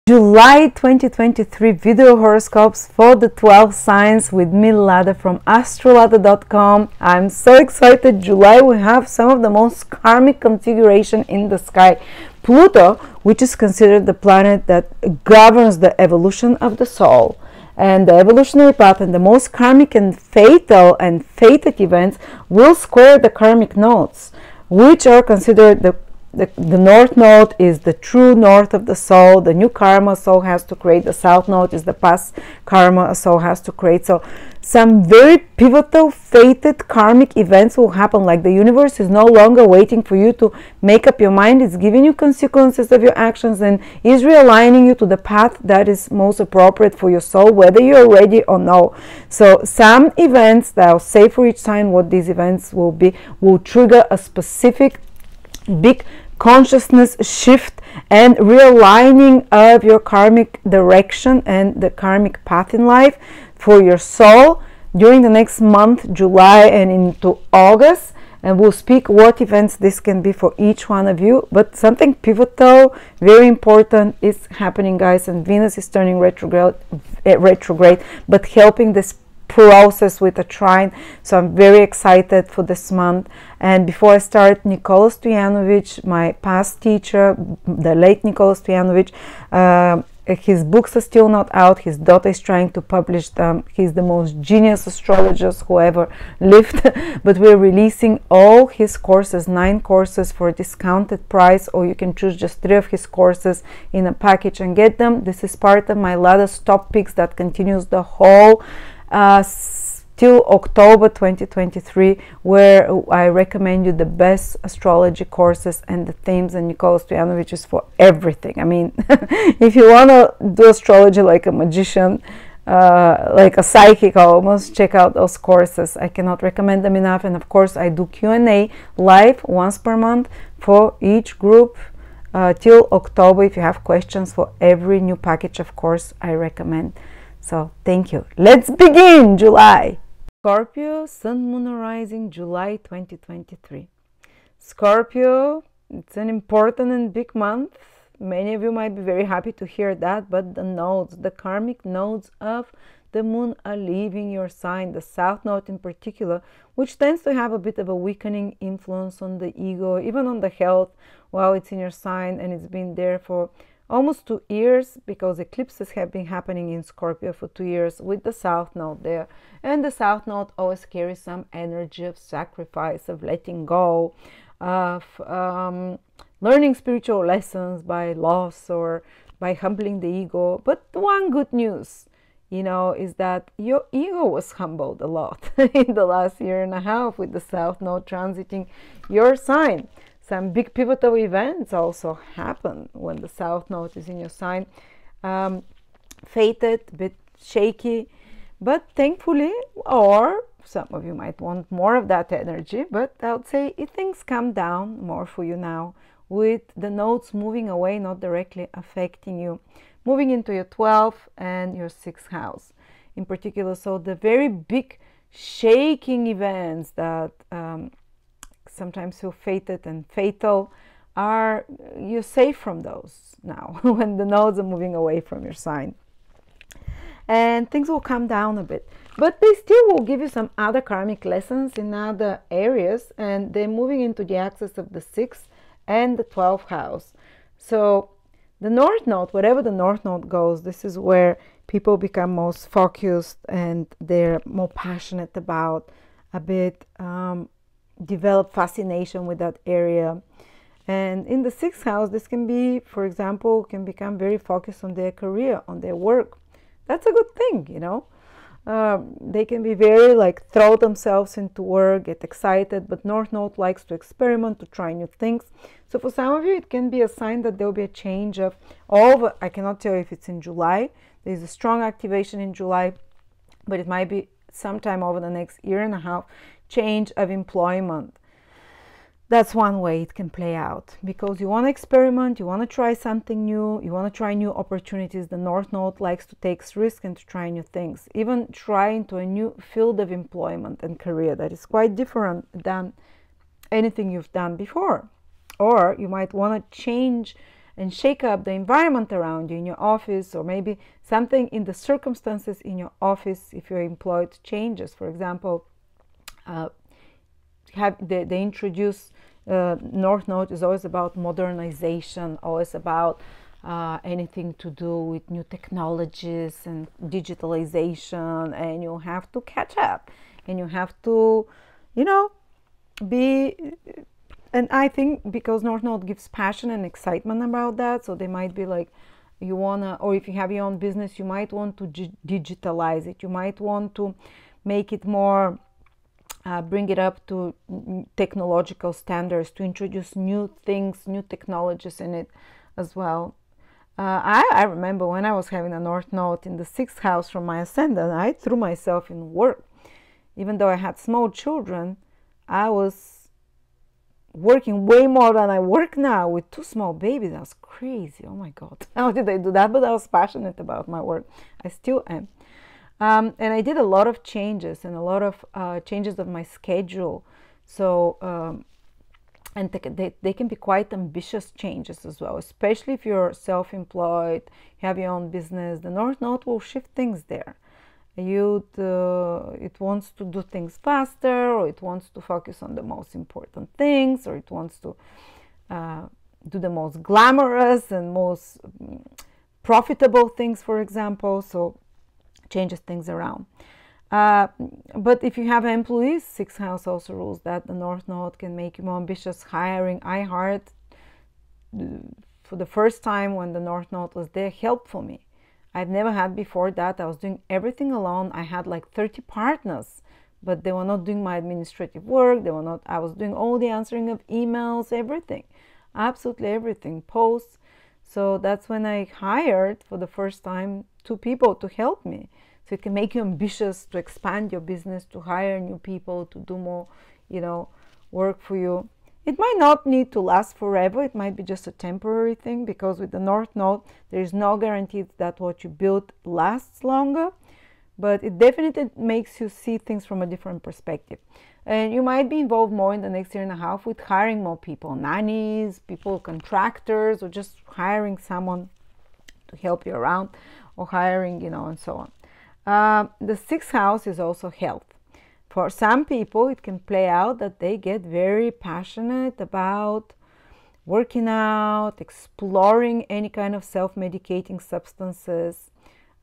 July 2023 video horoscopes for the 12 signs with me, Lada, from Astrolada.com. I'm so excited. July, we have some of the most karmic configuration in the sky. Pluto, which is considered the planet that governs the evolution of the soul and the evolutionary path, and the most karmic and fatal and fated events will square the karmic nodes, which are considered the north node is the true north of the soul, the new karma soul has to create. The south node is the past karma a soul has to create. So some very pivotal, fated karmic events will happen. Like the universe is no longer waiting for you to make up your mind. It's giving you consequences of your actions and is realigning you to the path that is most appropriate for your soul, whether you're ready or no. So some events that I'll say for each sign what these events will be will trigger a specific big consciousness shift and realigning of your karmic direction and the karmic path in life for your soul during the next month, July and into August. And we'll speak what events this can be for each one of you. But something pivotal, very important is happening, guys, and Venus is turning retrograde, but helping this process with a trine. So I'm very excited for this month. And before I start, Nikola Stojanovic, my past teacher, the late Nikola Stojanovic, his books are still not out. His daughter is trying to publish them. He's the most genius astrologist who ever lived. But we're releasing all his courses, 9 courses for a discounted price, or you can choose just 3 of his courses in a package and get them. This is part of my Lada's Top Picks that continues the whole till October 2023, where I recommend you the best astrology courses and the themes, and Nikola Stojanovic is for everything. I mean, if you want to do astrology like a magician, like a psychic almost, check out those courses. I cannot recommend them enough. And of course I do Q&A live once per month for each group till October. If you have questions for every new package of course I recommend. So thank you. Let's begin July. Scorpio, Sun, Moon, Rising, July 2023. Scorpio, it's an important and big month. Many of you might be very happy to hear that, but the nodes, the karmic nodes of the moon are leaving your sign, the south node in particular, which tends to have a bit of a weakening influence on the ego, even on the health, while it's in your sign, and it's been there for almost 2 years, because eclipses have been happening in Scorpio for 2 years with the south node there. And the south node always carries some energy of sacrifice, of letting go, of learning spiritual lessons by loss or by humbling the ego. But the one good news, you know, is that your ego was humbled a lot in the last 1.5 years with the south node transiting your sign. Some big pivotal events also happen when the south node is in your sign. Fated, a bit shaky, but thankfully, or some of you might want more of that energy, but I would say things calm down more for you now with the nodes moving away, not directly affecting you, moving into your 12th and your 6th house in particular. So the very big shaking events that sometimes feel fated and fatal you're safe from those now when the nodes are moving away from your sign, and things will calm down a bit, but they still will give you some other karmic lessons in other areas, and they're moving into the axis of the 6th and the 12th house. So the north node, wherever the north node goes, this is where people become most focused and they're more passionate about a bit, develop fascination with that area. And in the 6th house, this can be, for example, can become very focused on their career, on their work. That's a good thing, you know. They can be very like throw themselves into work, get excited, but north node likes to experiment, to try new things. So for some of you it can be a sign that there will be a change of over, I cannot tell you if it's in July. There's a strong activation in July, but it might be sometime over the next 1.5 years, change of employment. That's one way it can play out, because you want to experiment, you want to try something new, you want to try new opportunities. The north node likes to take risks and to try new things, even try into a new field of employment and career that is quite different than anything you've done before. Or you might want to change and shake up the environment around you in your office, or maybe something in the circumstances in your office if you're employed changes. For example, they introduce North Node is always about modernization, always about anything to do with new technologies and digitalization, and you have to catch up, and you have to, you know, be. And I think because North Node gives passion and excitement about that, so they might be like, you wanna, or if you have your own business, you might want to digitalize it. You might want to make it more, bring it up to technological standards, to introduce new things, new technologies in it as well. I remember when I was having a North Node in the 6th house from my Ascendant, I threw myself in work. Even though I had small children, I was working way more than I work now with 2 small babies. That was crazy. Oh my God. How did I do that? But I was passionate about my work. I still am. And I did a lot of changes and a lot of changes of my schedule. So, and they can be quite ambitious changes as well, especially if you're self-employed, you have your own business. The North Node will shift things there. It wants to do things faster, or it wants to focus on the most important things, or it wants to do the most glamorous and most profitable things, for example. So changes things around. But if you have employees, 6th house also rules that the North Node can make you more ambitious. Hiring, I hired for the first time when the North Node was there, helped for me. I've never had before that. I was doing everything alone. I had like 30 partners, but they were not doing my administrative work. They were not, I was doing all the answering of emails, everything, absolutely everything, posts. So that's when I hired for the first time 2 people to help me. So it can make you ambitious to expand your business, to hire new people, to do more, you know, work for you. It might not need to last forever. It might be just a temporary thing, because with the North Node, there is no guarantee that what you build lasts longer, but it definitely makes you see things from a different perspective. And you might be involved more in the next 1.5 years with hiring more people, nannies, people, contractors, or just hiring someone to help you around, or hiring, you know, and so on. The 6th house is also health. For some people, it can play out that they get very passionate about working out, exploring any kind of self-medicating substances,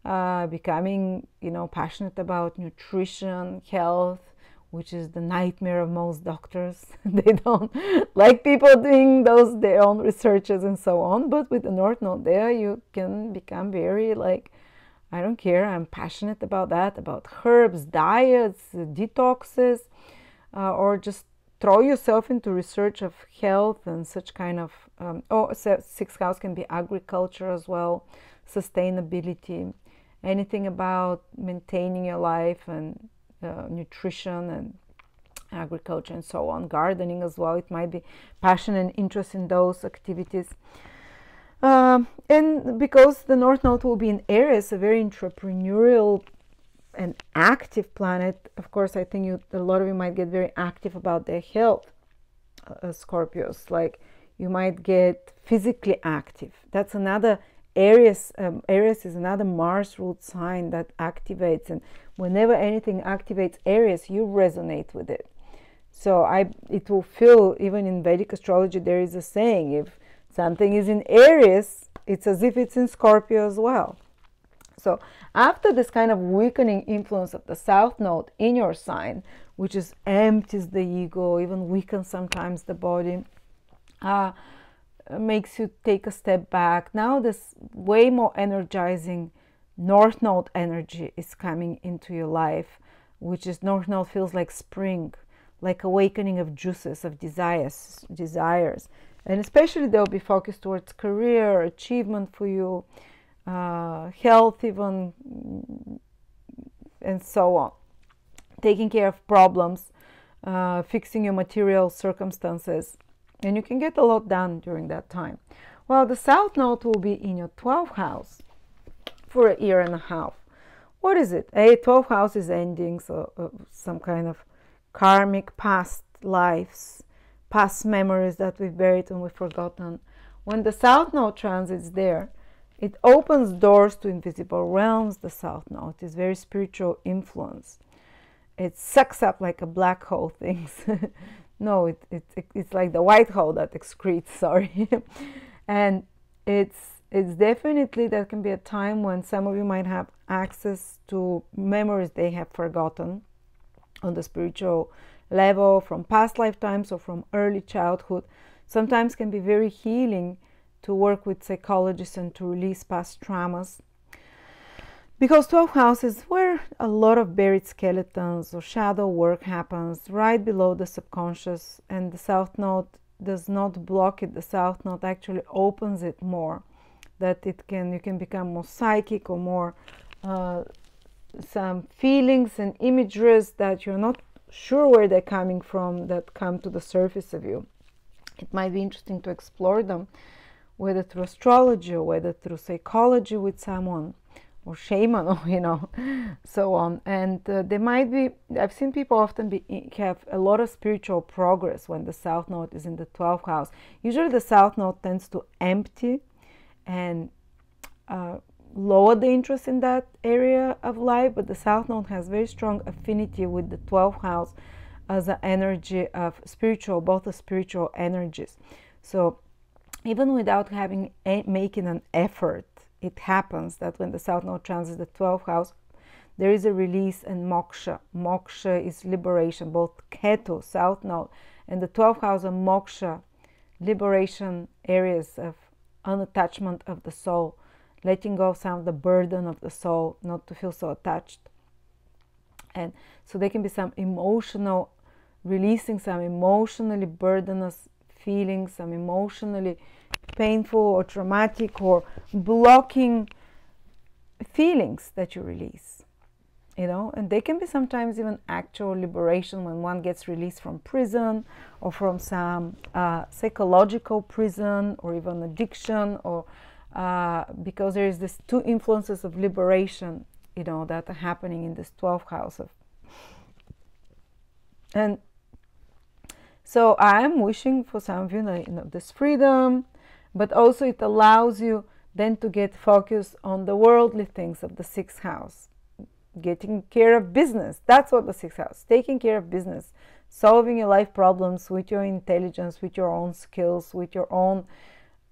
becoming, you know, passionate about nutrition, health, which is the nightmare of most doctors. They don't like people doing their own researches and so on. But with the North Node there, you can become very like, I don't care, I'm passionate about that, about herbs, diets, detoxes, or just throw yourself into research of health and such kind of, 6th house can be agriculture as well, sustainability, anything about maintaining your life and nutrition and agriculture and so on, gardening as well. It might be passion and interest in those activities. And because the North Node will be in Aries, a very entrepreneurial and active planet, of course, I think a lot of you might get very active about their health, Scorpios. Like, you might get physically active. That's another Aries. Aries is another Mars-ruled sign that activates, and whenever anything activates Aries, you resonate with it. So it will feel, even in Vedic astrology, there is a saying, if something is in Aries, it's as if it's in Scorpio as well. So after this kind of weakening influence of the South Node in your sign, which is empties the ego, even weakens sometimes the body, makes you take a step back. Now this way more energizing North Node energy is coming into your life, which is North Node feels like spring, like awakening of juices, of desires. And especially they'll be focused towards career, achievement for you, health even, and so on. Taking care of problems, fixing your material circumstances. And you can get a lot done during that time. Well, the South Node will be in your 12th house for 1.5 years. What is it? 12th house is endings, so some kind of karmic past lives, past memories that we've buried and we've forgotten. when the South Node transits there, it opens doors to invisible realms. The South Node is very spiritual influence. It sucks up like a black hole things. No, it's like the white hole that excretes, sorry. And it's definitely, that can be a time when some of you might have access to memories they have forgotten on the spiritual level from past lifetimes or from early childhood. Sometimes can be very healing to work with psychologists and to release past traumas. Because 12th house is where a lot of buried skeletons or shadow work happens, right below the subconscious, and the South Node does not block it. The South Node actually opens it more, that you can become more psychic or more some feelings and imageries that you're not sure where they're coming from that come to the surface of you. It might be interesting to explore them, whether through astrology or whether through psychology with someone, or shaman, or so on. And there might be, I've seen people often have a lot of spiritual progress when the South Node is in the 12th house. Usually the South Node tends to empty and lower the interest in that area of life, but the South Node has very strong affinity with the 12th house as an energy of spiritual, both the spiritual energies. So even without making an effort, it happens that when the South Node transits the 12th house, there is a release and moksha. Moksha is liberation. Both Ketu, South Node, and the 12th house are moksha, liberation areas of unattachment of the soul, letting go of some of the burden of the soul, not to feel so attached. And so there can be some emotional, releasing some emotionally burdenous feelings, some emotionally painful or traumatic or blocking feelings that you release, and they can be sometimes even actual liberation when one gets released from prison or from some psychological prison or even addiction, or because there is this two influences of liberation, that are happening in this 12th house and so I am wishing for some of you, this freedom, but also it allows you then to get focused on the worldly things of the 6th house, getting care of business. That's what the 6th house, taking care of business, solving your life problems with your intelligence, with your own skills, with your own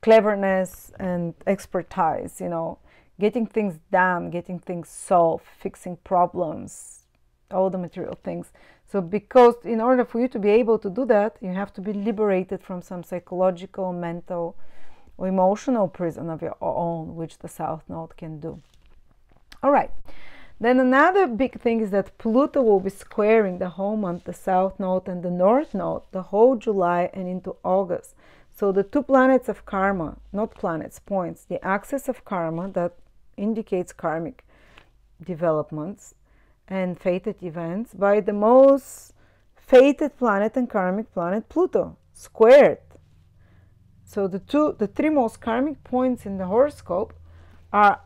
cleverness and expertise, getting things done, getting things solved, fixing problems, all the material things. So because in order for you to be able to do that, you have to be liberated from some psychological, mental, or emotional prison of your own, which the South Node can do. All right. Then another big thing is that Pluto will be squaring the whole month, the South Node and the North Node, the whole July and into August. So the two planets of karma, not planets, points, the axis of karma that indicates karmic developments and fated events by the most fated planet and karmic planet, Pluto, squared. So the three most karmic points in the horoscope are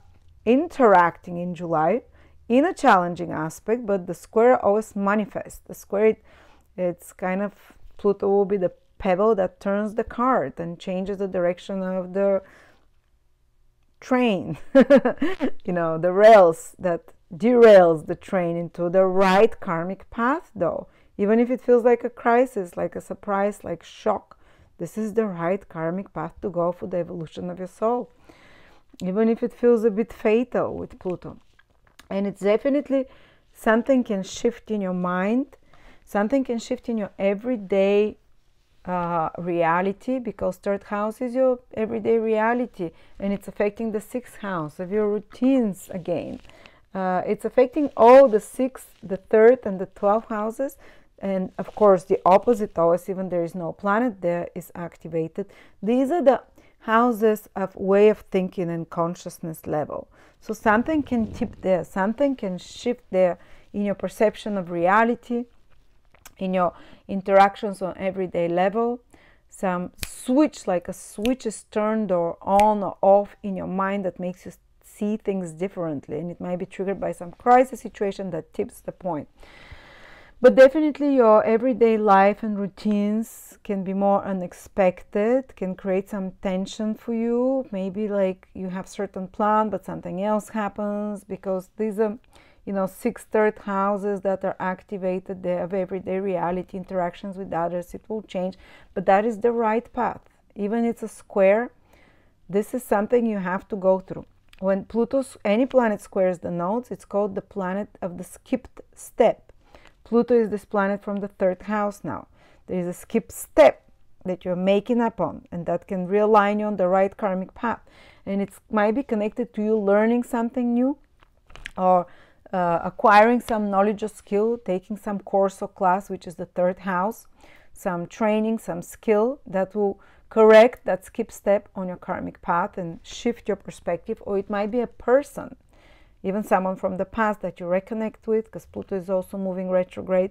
interacting in July in a challenging aspect, but the square always manifests. The square, it's kind of, Pluto will be the pebble that turns the cart and changes the direction of the train, the rails that derails the train into the right karmic path, though. Even if it feels like a crisis, like a surprise, like shock, this is the right karmic path to go for the evolution of your soul. Even if it feels a bit fatal with Pluto. And it's definitely something can shift in your mind, something can shift in your everyday reality, because 3rd house is your everyday reality, and it's affecting the 6th house of your routines again. It's affecting all the 6th, the 3rd, and the 12th houses, and of course the opposite always, even there is no planet there, is activated. These are the houses of way of thinking and consciousness level. So something can tip there, something can shift there in your perception of reality, in your interactions on everyday level. Some switch, like a switch is turned or on or off in your mind that makes you see things differently, and it might be triggered by some crisis situation that tips the point. But definitely your everyday life and routines can be more unexpected, can create some tension for you. Maybe like you have certain plan, but something else happens, because these are, you know, 6 third houses that are activated. They have everyday reality, interactions with others. It will change, but that is the right path. Even it's a square, this is something you have to go through. When Pluto, any planet squares the nodes, it's called the planet of the skipped step. Pluto is this planet from the 3rd house now. There is a skip step that you're making up on, and that can realign you on the right karmic path. And it might be connected to you learning something new, or acquiring some knowledge or skill, taking some course or class, which is the 3rd house, some training, some skill that will correct that skip step on your karmic path and shift your perspective. Or it might be a person, even someone from the past that you reconnect with, because Pluto is also moving retrograde.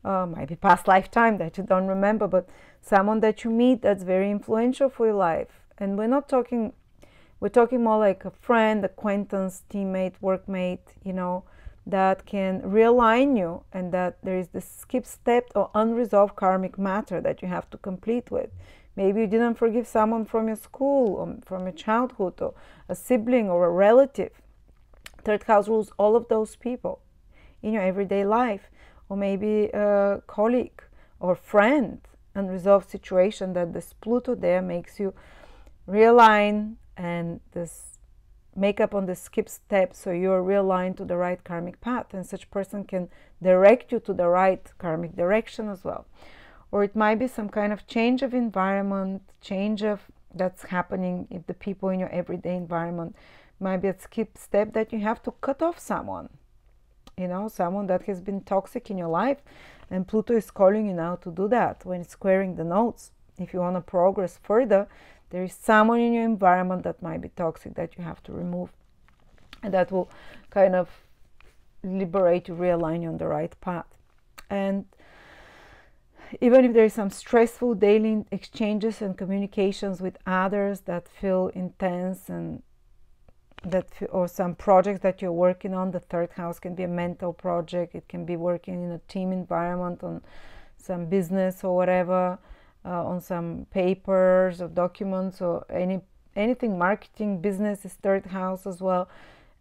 Might be past lifetime that you don't remember, but someone that you meet that's very influential for your life. And we're talking more like a friend, acquaintance, teammate, workmate, you know, that can realign you, and that there is this skip step or unresolved karmic matter that you have to complete with. Maybe you didn't forgive someone from your school, or from your childhood, or a sibling or a relative. 3rd house rules all of those people in your everyday life, or maybe a colleague or friend, unresolved situation that this Pluto there makes you realign and this make up on the skip step, so you're realigned to the right karmic path, and such person can direct you to the right karmic direction as well. Or it might be some kind of change of environment, change of that's happening if the people in your everyday environment. Might be a skip step that you have to cut off someone, you know, someone that has been toxic in your life, and Pluto is calling you now to do that when it's squaring the nodes. If you want to progress further, there is someone in your environment that might be toxic that you have to remove, and that will kind of liberate you, realign you on the right path. And even if there is some stressful daily exchanges and communications with others that feel intense, and or some projects that you're working on, the 3rd house can be a mental project, it can be working in a team environment on some business or whatever, on some papers or documents, or anything marketing, business is 3rd house as well.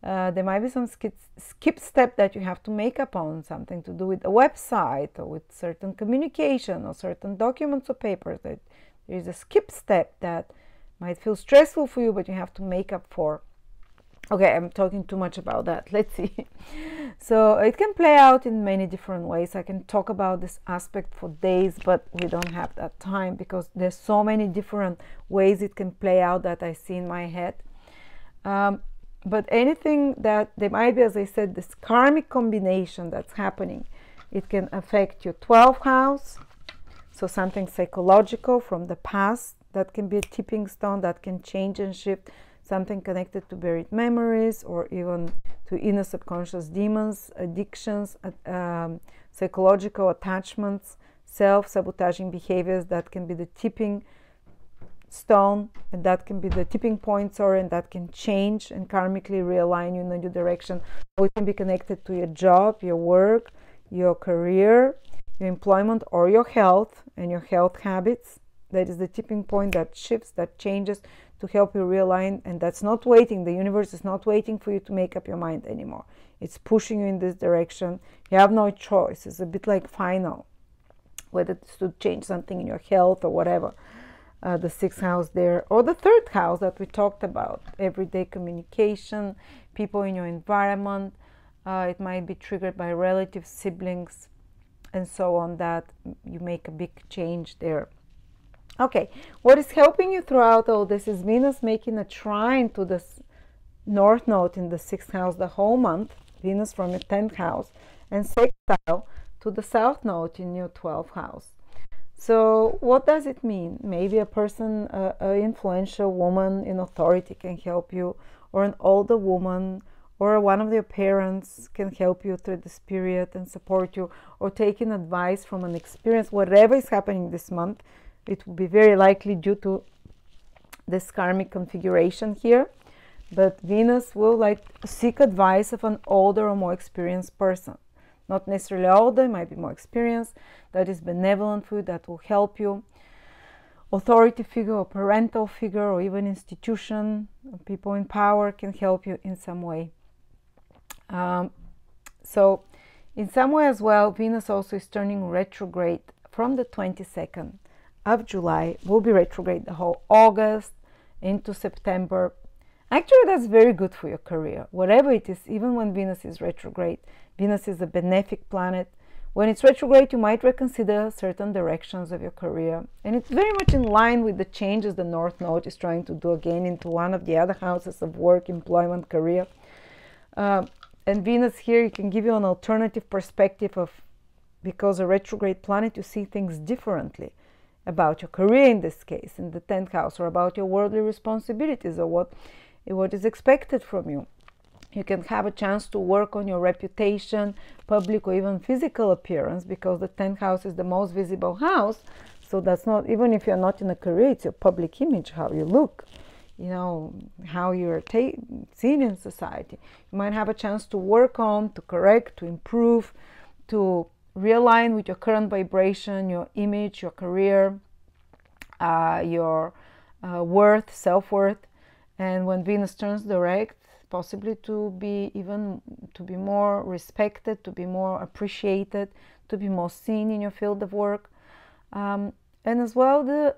There might be some skip step that you have to make up on, something to do with a website or with certain communication or certain documents or papers. That there is a skip step that might feel stressful for you, but you have to make up for. Okay, I'm talking too much about that. Let's see. So it can play out in many different ways. I can talk about this aspect for days, but we don't have that time, because there's so many different ways it can play out that I see in my head. But anything that there might be, as I said, this karmic combination that's happening, it can affect your 12th house. So something psychological from the past, that can be a tipping stone that can change and shift. Something connected to buried memories, or even to inner subconscious demons, addictions, psychological attachments, self-sabotaging behaviors, that can be the tipping stone, and that can be the tipping point, and that can change and karmically realign you in a new direction. Or it can be connected to your job, your work, your career, your employment, or your health and your health habits. That is the tipping point that shifts, that changes, to help you realign. And that's not waiting. The universe is not waiting for you to make up your mind anymore. It's pushing you in this direction. You have no choice. It's a bit like final, whether it's to change something in your health or whatever. The 6th house there, or the 3rd house that we talked about, everyday communication, people in your environment. It might be triggered by relatives, siblings, and so on, that you make a big change there. Okay, what is helping you throughout all this is Venus making a trine to this North Node in the 6th house the whole month, Venus from your 10th house, and sextile to the South Node in your 12th house. So what does it mean? Maybe a person, an influential woman in authority can help you, or an older woman, or one of your parents can help you through this period and support you, or taking advice from an experience. Whatever is happening this month, it will be very likely due to this karmic configuration here. But Venus will seek advice of an older or more experienced person not necessarily older, might be more experienced, that is benevolent for you, that will help you. Authority figure or parental figure or even institution, people in power can help you in some way. So in some way as well, Venus also is turning retrograde from the 22nd of July, will be retrograde the whole August into September. Actually, that's very good for your career, whatever it is. Even when Venus is retrograde, Venus is a benefic planet. When it's retrograde, you might reconsider certain directions of your career. And it's very much in line with the changes the North Node is trying to do again into one of the other houses of work, employment, career. And Venus here, it can give you an alternative perspective of, because a retrograde planet, you see things differently about your career in this case, in the 10th house, or about your worldly responsibilities, or what is expected from you. You can have a chance to work on your reputation, public or even physical appearance, because the 10th house is the most visible house. So that's not, even if you're not in a career, it's your public image, how you look, you know, how you're seen in society. You might have a chance to work on, to correct, to improve, to realign with your current vibration, your image, your career, your worth, self-worth. And when Venus turns direct, possibly to be more respected, to be more appreciated, to be more seen in your field of work. And as well,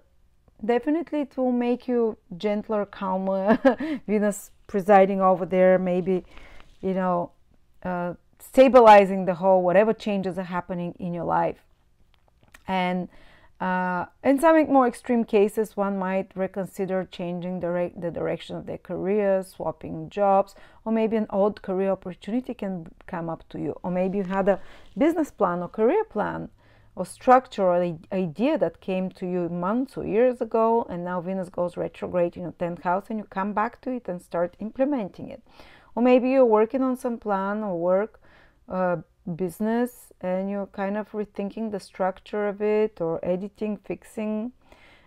definitely it will make you gentler, calmer. Venus presiding over there, maybe, you know, stabilizing the whole, whatever changes are happening in your life. And in some more extreme cases, one might reconsider changing the direction of their career, swapping jobs, or maybe an odd career opportunity can come up to you. Or maybe you had a business plan or career plan or structure or idea that came to you months or years ago, and now Venus goes retrograde in your 10th house and you come back to it and start implementing it. Or maybe you're working on some plan or work, business, and you're kind of rethinking the structure of it, or editing, fixing.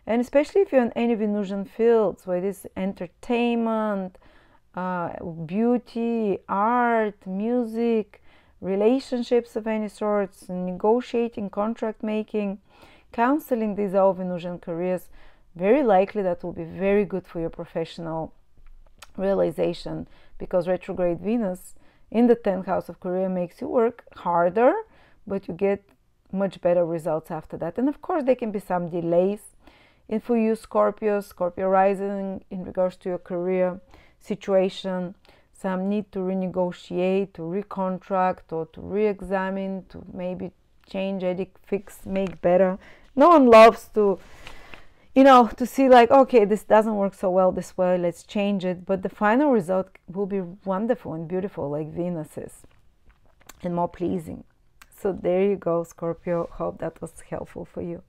And especially if you're in any Venusian fields, where it is entertainment, beauty, art, music, relationships of any sorts, negotiating, contract making, counseling, these are all Venusian careers. Very likely that will be very good for your professional realization, because retrograde Venus in the 10th house of career makes you work harder, but you get much better results after that. And of course, there can be some delays. And for you, Scorpio rising, in regards to your career situation, some need to renegotiate, to recontract, or to re-examine, to maybe change, edit, fix, make better. No one loves to, you know, to see like, okay, this doesn't work so well this way, let's change it. But the final result will be wonderful and beautiful, like Venus is, and more pleasing. So there you go, Scorpio. Hope that was helpful for you.